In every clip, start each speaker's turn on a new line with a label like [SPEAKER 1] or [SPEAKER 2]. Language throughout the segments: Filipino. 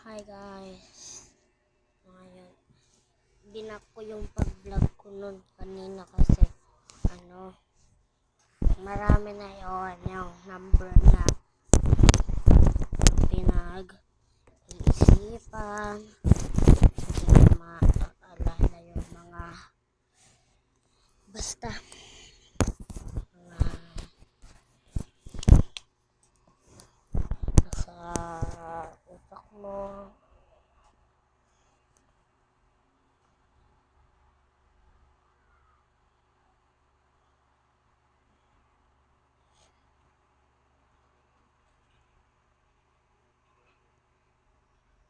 [SPEAKER 1] Hi guys, ngayon binak ko yung pag-vlog ko nun kanina kasi marami na yung number na pinag-iisipan, hindi na maalala yung mga basta mga nasa utak mo.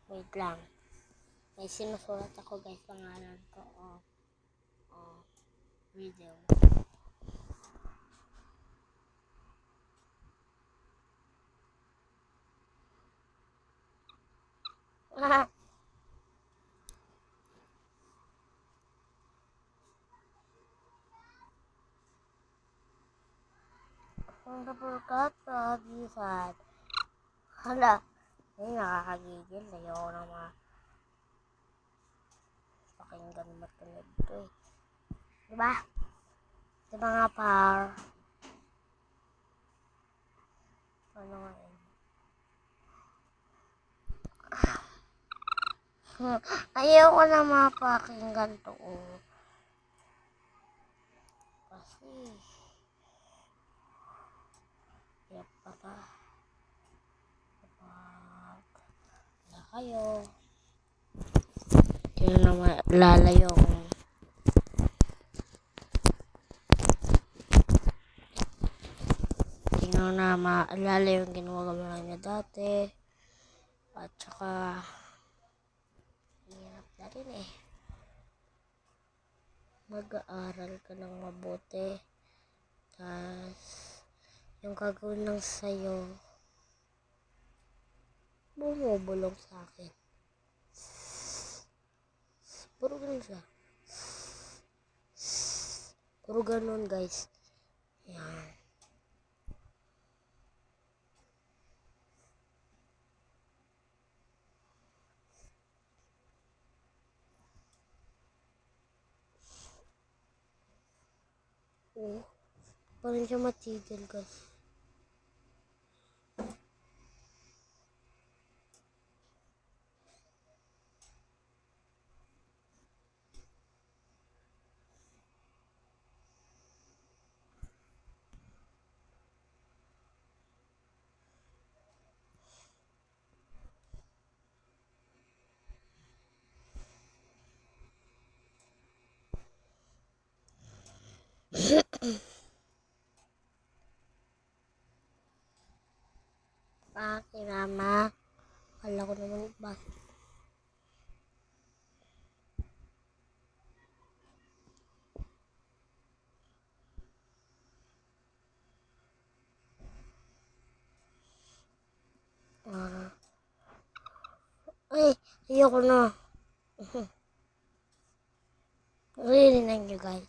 [SPEAKER 1] Wait lang. May sinusulat ako guys, pangalan ko. Video. Kung napagkat bisad. Hala, ay nakakagigil. Ayoko na pakinggan matuloy ito eh. Diba? Diba nga par? Ano nga yun? Ayoko na mapakinggan to. Kasi yap pa. Wala kayo. Hindi na maalala yung ginagawa niya dati. At saka hirap na rin eh. Mag-aaral ka ng mabuti. Tapos yung gagawin lang sa'yo bumubulong sa akin. Puro ganun siya. Puro ganun guys. Yan. Parang siya matigil guys. Bakit mama? Kala ko naman bakit. Ay, ayoko na. Really na nyo guys.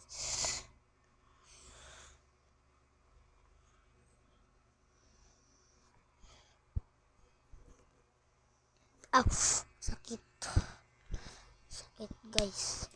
[SPEAKER 1] Sakit. Sakit guys.